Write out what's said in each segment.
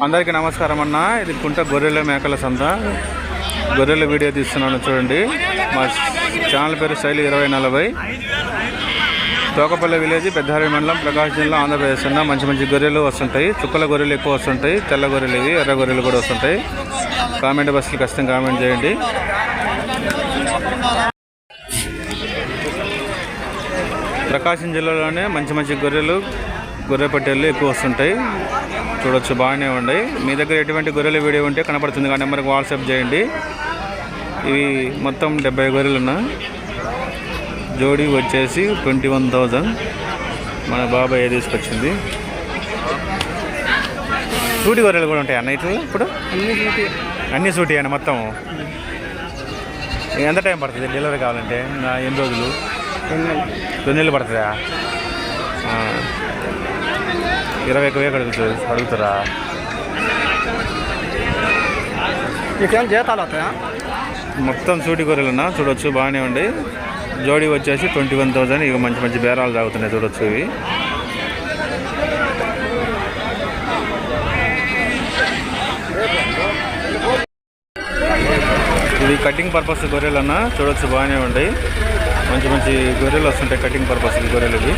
అందరికీ నమస్కారం అన్న. ఇది కుంట గొర్రెల మేకల సంత. గొర్రెల వీడియో తీస్తున్నాను చూడండి. మా ఛానల్ పేరు శైలి 2040. తోకపల్లి విలేజ్, పెద్దహరి మండలం, ప్రకాశం జిల్లా, ఆంధ్రప్రదేశ్ అన్న. మంచి మంచి గొర్రెలు వస్తుంటాయి. చుక్కల గొర్రెలు ఎక్కువ వస్తుంటాయి. తెల్ల గొర్రెలు ఇవి, ఎర్ర గొర్రెలు కూడా వస్తుంటాయి. కామెంట్ బాక్స్లో ఖచ్చితంగా కామెంట్ చేయండి. ప్రకాశం జిల్లాలోనే మంచి మంచి గొర్రెలు, గొర్రె పట్టేళ్ళు ఎక్కువ వస్తుంటాయి. చూడొచ్చు, బాగానే ఉన్నాయి. మీ దగ్గర ఎటువంటి గొర్రెల వీడియో ఉంటే కనపడుతుంది, ఆ నెంబర్కి వాట్సాప్ చేయండి. ఇవి మొత్తం 70 గొర్రెలున్నా. జోడీ వచ్చేసి 21,000. మన బాబాయ్ తీసుకొచ్చింది. సూటి గొర్రెలు కూడా ఉంటాయి అన్న ఇట్లా. ఇప్పుడు అన్నీ సూటి అన్న మొత్తం. ఎంత టైం పడుతుంది డెలివరీ కావాలంటే? ఎన్ని రోజులు? 2 నెలలు పడుతుందా? 21,000 అడుగుతారా? మొత్తం సూటి గొర్రెలున్నా. చూడొచ్చు, బాగానే ఉండి. జోడీ వచ్చేసి 21,000. ఇవి మంచి మంచి బేరాలు తాగుతున్నాయి. చూడొచ్చు, ఇవి ఇది కటింగ్ పర్పస్ గొర్రెలు అన్న. చూడొచ్చు, బాగానే ఉంటాయి. మంచి మంచి గొర్రెలు వస్తుంటాయి కటింగ్ పర్పస్ గొర్రెలు. ఇవి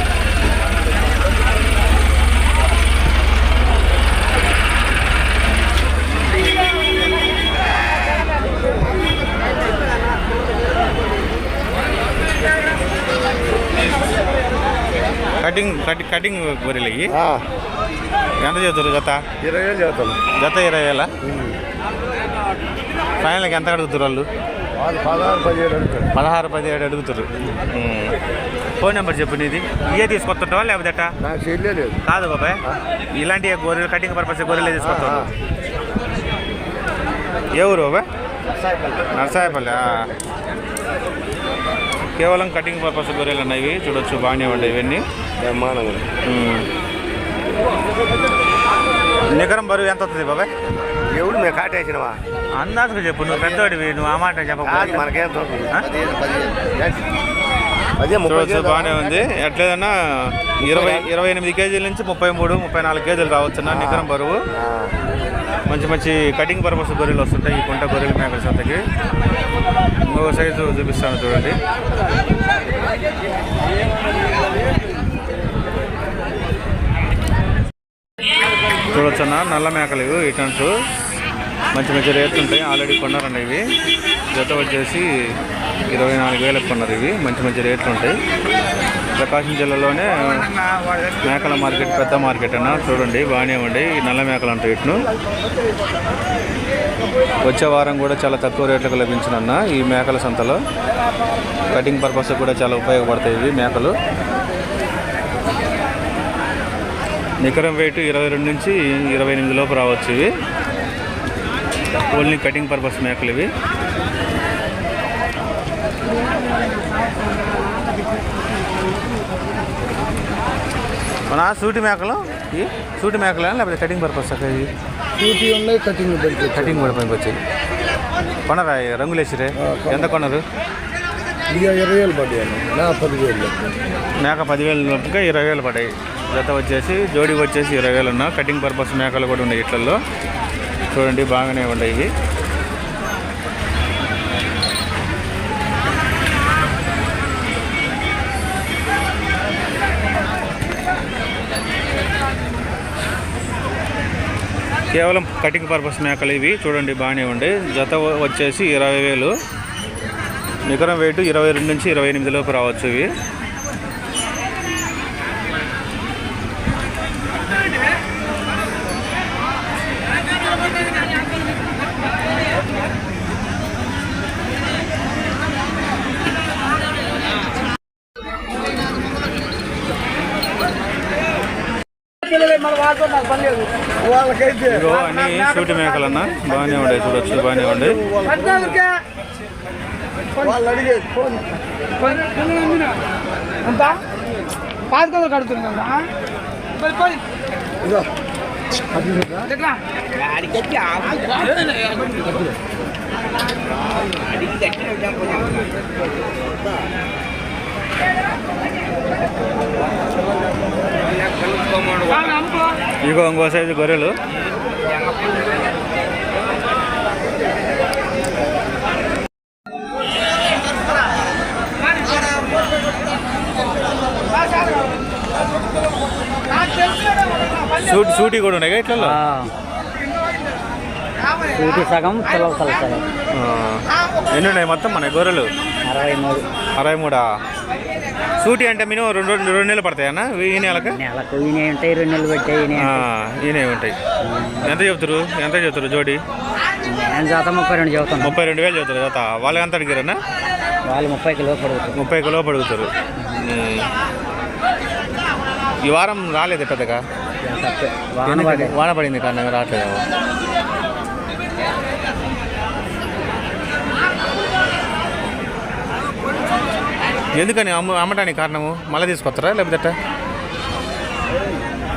కటింగ్ గొర్రెలు ఇవి ఎంత చేస్తారు? జత 20,000 చేస్తాను. జత 20,000. ఫైనల్కి ఎంత అడుగుతారు వాళ్ళు? 16-17 అడుగుతారు. ఫోన్ నెంబర్ చెప్పు నీది. ఇవే తీసుకొస్తుంటావా లేకపోతే కాదు బాబాయ్? ఇలాంటి గొర్రెలు కటింగ్ పర్పస్ గొర్రెలే తీసుకొస్తావు. ఏ ఊరు బాబాయ్? నర్సాయపల్లి. కేవలం కటింగ్ పర్పస్ గొర్రెలు ఉన్నాయి. చూడొచ్చు, బాగానే ఉన్నాయి ఇవన్నీ. నికరం బరువు ఎంత వస్తుంది బాబాయ్? ఎవడు మేము కాటేసినవా? అందాజుగా చెప్పు. నువ్వు పెద్దవాడివి, నువ్వు ఆ మాట చెప్పకపోతే మనకేం బాగానే ఉంది. ఎట్లేదన్నా 28 కేజీల నుంచి 33-34 కేజీలు రావచ్చున్నా నికరం బరువు. మంచి మంచి కటింగ్ పర్పస్ గొర్రెలు వస్తుంటాయి ఈ కుంట గొర్రెల మేకల సంతకి. ఇంకొక సైజు చూపిస్తాను చూడండి. చూడొచ్చన్నా, నల్ల మేకలు ఇవి. ఇటంటూ మంచి మంచి రేట్లు ఉంటాయి. ఆల్రెడీ కొన్నారండి ఇవి. జత వచ్చేసి 24,000 కొన్నారు. ఇవి మంచి మంచి రేట్లు ఉంటాయి. ప్రకాశం జిల్లాలోనే మేకల మార్కెట్ పెద్ద మార్కెట్ అన్న. చూడండి, బాగానే ఉండి. ఈ నల్ల మేకలు అంటాయి వీటిను. వచ్చే వారం కూడా చాలా తక్కువ రేట్లకు లభించినన్న ఈ మేకల సంతలో. కటింగ్ పర్పస్ కూడా చాలా ఉపయోగపడతాయి ఇవి మేకలు. నికరం వెయిట్ 22 నుంచి 28 లోపు రావచ్చు. ఇవి ఓన్లీ కటింగ్ పర్పస్ మేకలు ఇవి. మన సూటి మేకలు, ఈ సూటి మేకలు లేకపోతే కటింగ్ పర్పస్ ఇవి? సూటి ఉన్నాయి, కటింగ్ కూడా పనికి వచ్చాయి. కొనరా రంగులు వేసిరే? ఎంత కొన్నారు? 20,000 పడ్డాయి. 10,000 మేక 10,000 లోపుగా 20,000 పడ్డాయి. జత వచ్చేసి జోడీ వచ్చేసి 20,000 ఉన్నా. కటింగ్ పర్పస్ మేకలు కూడా ఉన్నాయి ఇట్లలో. చూడండి, బాగానే ఉన్నాయి ఇవి. కేవలం కటింగ్ పర్పస్ మేకలు ఇవి. చూడండి, బాగానే ఉండే. జత వచ్చేసి 20,000. నికరం వెయిట్ 22 నుంచి 28 లోపు రావచ్చు ఇవి. అన్ని సూటి మేకలు అన్న. బాగానే ఉండే. చూడొచ్చు, బాగానే ఉండే. ఇగో ఇంకో సైజు గొర్రెలు. సూటి కూడా ఉన్నాయి ఇట్లా. సూటి సగం పిల్లలు సగం. ఎన్ని ఉన్నాయి మొత్తం మన గొర్రెలు? 63. 63. సూటి అంటే మినిమం రెండు నెలలు పడతాయన్నా ఈ నెలకు? నెలకు ఈయన ఉంటాయి, 2 నెలలు పెట్టాయి. ఈయన ఉంటాయి. ఎంత చెప్తారు జోడి? నేను జాత 32 చెబుతాను. 32,000 చెబుతారు జాత. వాళ్ళకి ఎంత అడిగారన్నా? వాళ్ళు 30 కిలో పడుగుతారు. 30 కిలో పడుగుతారు. ఈ వారం రాలేదు పెద్దగా, వాన పడింది కానీ రావట్లేదు. ఎందుకని అమ్మటానికి కారణము? మళ్ళీ తీసుకొస్తారా లేకపోతే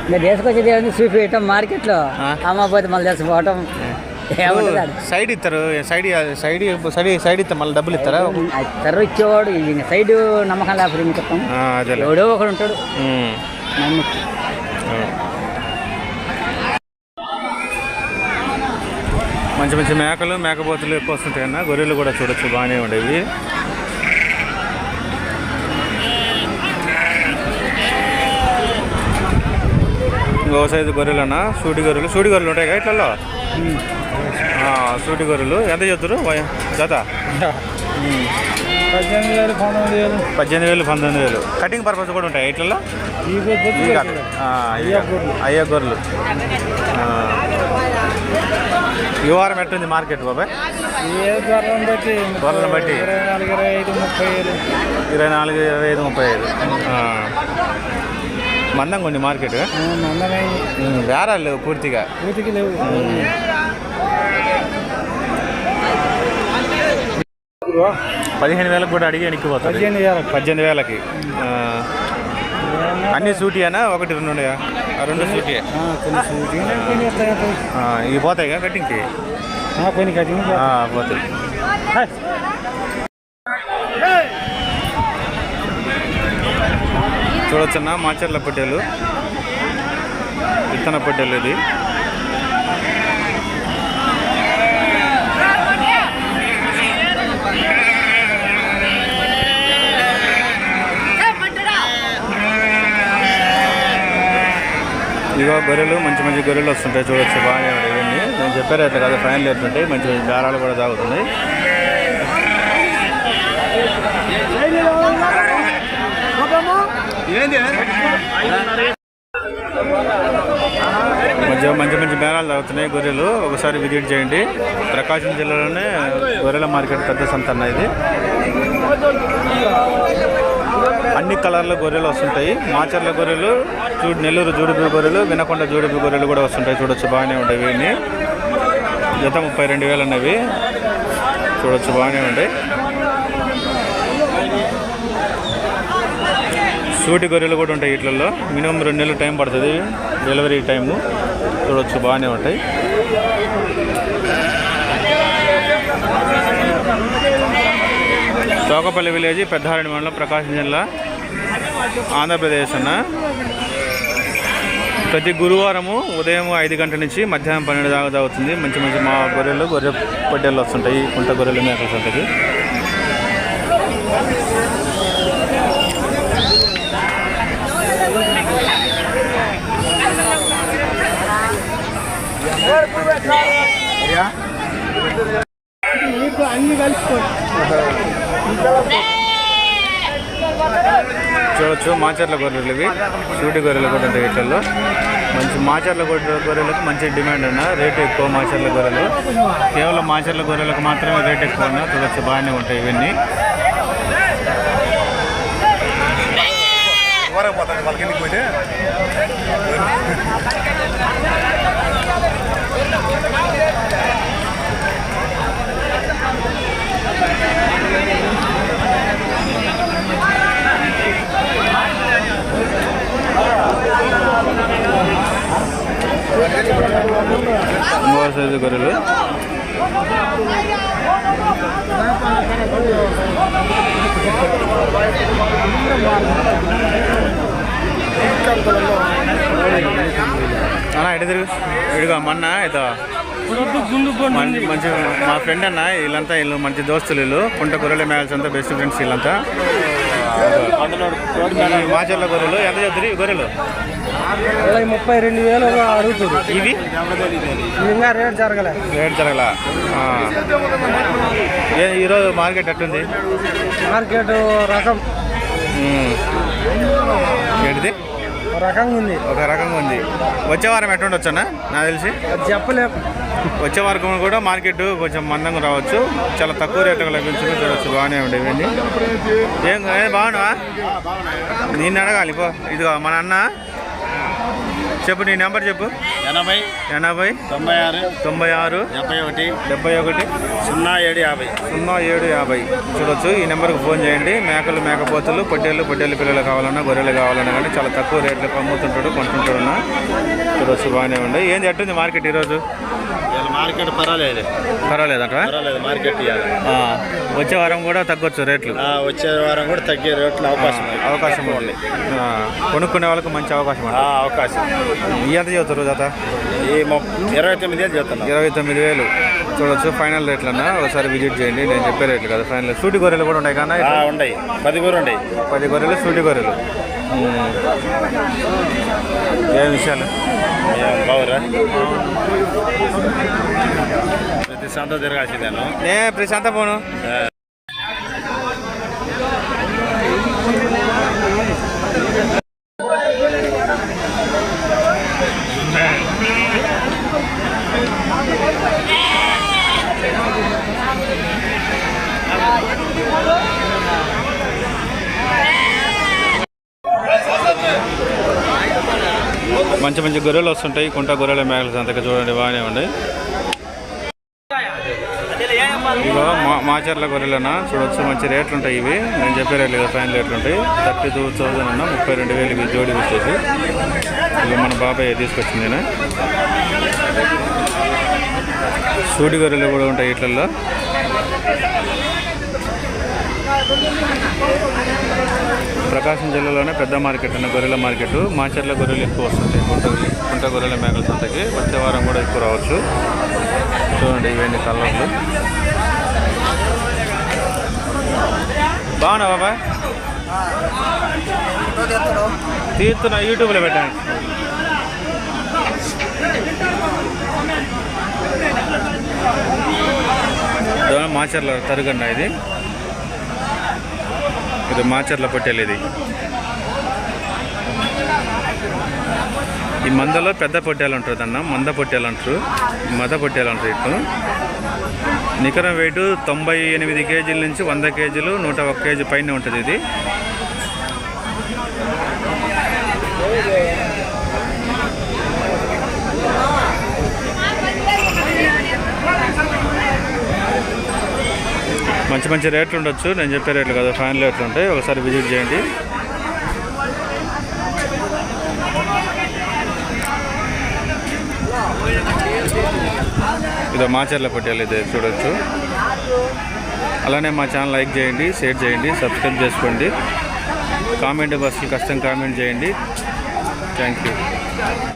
ఇంకా తీసుకొచ్చేది ఏమైంది చూపించటం మార్కెట్లో, అమ్మపోతే మళ్ళీ తెచ్చిపోవటం. సైడ్ ఇస్తారు, సైడ్ ఇస్తే మళ్ళీ డబ్బులు ఇస్తారా? ఇస్తారు, ఇచ్చేవాడు. ఇంకా సైడ్ నమ్మకం లేకపోతే ఇంకా చెప్తాం. ఎవడో ఒకడు ఉంటాడు. మంచి మంచి మేకలు మేకపోతులు ఎక్కువ వస్తుంటాయి అన్న. గొర్రెలు కూడా చూడొచ్చు, బాగానే ఉండేవి. ఇంకో సైజు గొర్రెలు అన్న, సూటి గొర్రెలు ఉంటాయి కదా ఇట్లలో. సూటి గొర్రెలు ఎంత చెప్తారు జత? 18,000 19,000. కటింగ్ పర్పస్ కూడా ఉంటాయి ఇట్లలో. అయ్యా గొర్రెలు. ఈ వారం ఎట్టుంది మార్కెట్ బాబాయ్? గొర్రెలను బట్టి 24, 25, 35. మందంగా ఉంది మార్కెట్. బేరాలు లేవు పూర్తిగా లేవు. 15,000 కూడా అడిగి ఎనికిపోతుంది. 18,000కి. అన్ని సూటియానా? 1, 2 ఉన్నాయా? 2 సూటియా? ఇవి పోతాయిగా కటింగ్కి? పోతాయి. చూడొచ్చన్నా మాచర్ల పొట్టేలు, విత్తన పొట్టేలు. ఇది ఇదిగో గొర్రెలు, మంచి మంచి గొర్రెలు వస్తుంటాయి చూడొచ్చు, బాగానే ఉంటాయి. ఇవన్నీ నేను చెప్పారు అట్లా కదా, ఫైనల్ ఎట్లుంటాయి. మంచి మంచి దారాలు కూడా తాగుతున్నాయి. మంచి మంచి బేరాలు తాగుతున్నాయి గొర్రెలు. ఒకసారి విజిట్ చేయండి. ప్రకాశం జిల్లాలోనే గొర్రెల మార్కెట్ పెద్ద సంత అన్న ఇది. అన్ని కలర్ల గొర్రెలు వస్తుంటాయి. మాచర్ల గొర్రెలు, నెల్లూరు జూడిపి గొర్రెలు, వినకొండ జూడిపి గొర్రెలు కూడా వస్తుంటాయి చూడొచ్చు, బాగానే ఉంటాయి. ఇవన్నీ జత 32,000 అన్నవి చూడొచ్చు, బాగానే ఉంటాయి. సూటి గొర్రెలు కూడా ఉంటాయి వీటిల్లో. మినిమం 2 నెలలు టైం పడుతుంది డెలివరీ టైము. చూడొచ్చు, బాగానే ఉంటాయి. తోకపల్లి విలేజ్, పెద్దారెడ్డి మండలం, ప్రకాశం జిల్లా, ఆంధ్రప్రదేశ్ అన్న. ప్రతి గురువారము ఉదయం 5 గంటల నుంచి మధ్యాహ్నం 12 దాకా తాగుతుంది. మంచి మంచి మా గొర్రెలు, గొర్రె పొట్టేళ్ళు వస్తుంటాయి. కుంట గొర్రెలు, మేకలు వస్తుంటాయి. చూడొచ్చు మాచర్ల గొర్రెలు ఇవి. సూటి గొర్రెలు కూడా ఉంటాయి వీటిల్లో. మంచి మాచర్ల గొర్రెలకు మంచి డిమాండ్ అన్న. రేటు ఎక్కువ మాచర్ల గొర్రెలు. కేవలం మాచర్ల గొర్రెలకు మాత్రమే రేటు ఎక్కువ అన్న. చూడొచ్చు, బాగానే ఉంటాయి ఇవన్నీ. ఇంకో సైజు గొర్రెలు. అన్న ఎటు తిరుగు ఇడుగా మొన్న ఇదో మంచి మా ఫ్రెండ్ అన్న వీళ్ళు మంచి దోస్తులు వీళ్ళు కుంట గొర్రెల మేల్స్ అంతా బెస్ట్ ఫ్రెండ్స్ వీళ్ళంతా మాచర్ల గొర్రెలు ఎంత చెప్తారు ఈ గొర్రెలు 32,000 అడుగుతుంది. ఇవి ఇంకా రేట్ జరగలే ఈరోజు మార్కెట్ ఎట్టుంది? మార్కెట్ రకం ఏంటిది రకంగా ఉంది, ఒక రకంగా ఉంది. వచ్చే వారం ఎట్టుండొచ్చన్నా నాకు తెలిసి చెప్పలేము. వచ్చే వారం కూడా మార్కెట్ కొంచెం మందంగా రావచ్చు, చాలా తక్కువ రేట్లకు లభించుకుని చూడవచ్చు. బాగానే ఉండేవి ఏం బాగున్నావా? నేను అడగాలి పో. ఇదిగో మన అన్న చెప్పు, నీ నెంబర్ చెప్పు. 80 96 91 71 0750 చూడొచ్చు. ఈ నెంబర్కి ఫోన్ చేయండి. మేకపోతులు పొట్టేళ్ళు పిల్లలు కావాలన్నా గొర్రెలు కావాలన్నా కానీ చాలా తక్కువ రేట్లకు అమ్ముతుంటాడు, కొంటుంటాడు అన్న. చూడొచ్చు బాగానే ఉండే. ఏంది ఎట్టుంది మార్కెట్ ఈరోజు? మార్కెట్ పర్వాలేదంట. మార్కెట్ వచ్చే వారం కూడా తగ్గొచ్చు రేట్లు. వచ్చే వారం కూడా తగ్గే రేట్లు అవకాశం ఉంది. కొనుక్కునే వాళ్ళకి మంచి అవకాశం ఎంత చదువుతారు జత? ఈ 29,000 చెప్తాను. 29,000 చూడొచ్చు. ఫైనల్ రేట్లు అన్న ఒకసారి విజిట్ చేయండి. నేను చెప్పే రేట్లు కదా ఫైనల్. సూటి గొర్రెలు కూడా ఉన్నాయి కన్నా? ఉన్నాయి, 10 గొర్రెలు 10 గొర్రెలు సూటి గొర్రెలు. ఏం విషయాలు బాగురా? ప్రతి సంత తిరగాల్సిందేను. ప్రతి సంత పోను. మంచి గొర్రెలు వస్తుంటాయి. కుంట గొర్రెల మేకలు అంతగా చూడండి బాగానే ఉన్నాయి. ఇగో మాచర్ల గొర్రెలన్నా చూడవచ్చు. మంచి రేట్లు ఉంటాయి ఇవి. నేను చెప్పే రేట్లు కదా ఫైనల్ రేట్లు ఉంటాయి. 32,000 అన్న 32,000 జోడి వచ్చేసి. ఇవి మన బాబాయ్ తీసుకొచ్చింది. సూటి గొర్రెలు కూడా ఉంటాయి వీటిల్లో. ప్రకాశం జిల్లాలోనే పెద్ద మార్కెట్ అన్న గొర్రెల మార్కెట్. మాచర్ల గొర్రెలు ఎక్కువ వస్తుంటాయి. కుంట గొర్రెల మేకల సంతకి వచ్చే వారం కూడా ఎక్కువ రావచ్చు. చూడండి ఇవన్నీ కలర్లు. బాగున్నా బాబాయ్? తీస్తున్నా, యూట్యూబ్లో పెట్టాను. మాచర్ల తరుగన్న ఇది మాచర్ల పొట్టేలు. ఇది ఈ మందలో పెద్ద పొట్టేలు ఉంటుంది అన్న, మంద పొట్టేలు అంటారు, మద పొట్టేలు అంటారు. ఇటు నికరం వెయిట్ 98 కేజీల నుంచి 100 కేజీలు 101 కేజీ పైన ఉంటుంది ఇది. మంచి రేట్లు ఉండొచ్చు. నేను చెప్పే రేట్లు కదా ఫైనల్ రేట్లు ఉంటాయి. ఒకసారి విజిట్ చేయండి. ఇదో మాచర్ల పొట్టేలు ఇది చూడొచ్చు. అలానే మా ఛానల్ లైక్ చేయండి, షేర్ చేయండి, సబ్స్క్రైబ్ చేసుకోండి. కామెంట్ బాక్స్కి కష్టం కామెంట్ చేయండి. Thank you.